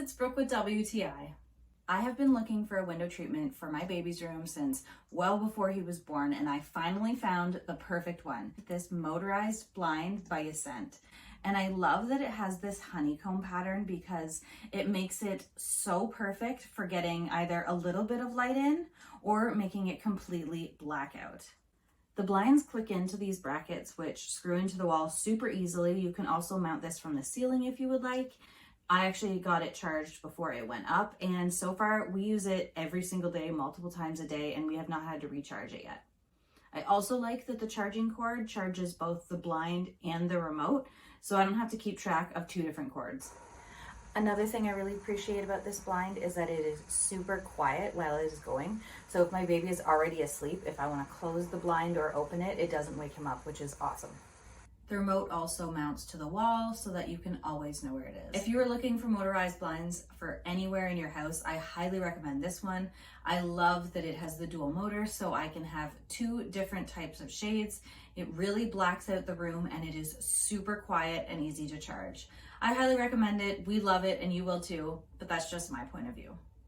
it's Brooke with WTI. I have been looking for a window treatment for my baby's room since well before he was born, and I finally found the perfect one. This motorized blind by YESCENT. And I love that it has this honeycomb pattern because it makes it so perfect for getting either a little bit of light in or making it completely blackout. The blinds click into these brackets, which screw into the wall super easily. You can also mount this from the ceiling if you would like. I actually got it charged before it went up, and so far we use it every single day, multiple times a day, and we have not had to recharge it yet. I also like that the charging cord charges both the blind and the remote, so I don't have to keep track of two different cords. Another thing I really appreciate about this blind is that it is super quiet while it is going. So if my baby is already asleep, if I want to close the blind or open it, it doesn't wake him up, which is awesome. The remote also mounts to the wall so that you can always know where it is. If you are looking for motorized blinds for anywhere in your house, I highly recommend this one. I love that it has the dual motor, so I can have two different types of shades. It really blacks out the room, and it is super quiet and easy to charge. I highly recommend it. We love it, and you will too, but that's just my point of view.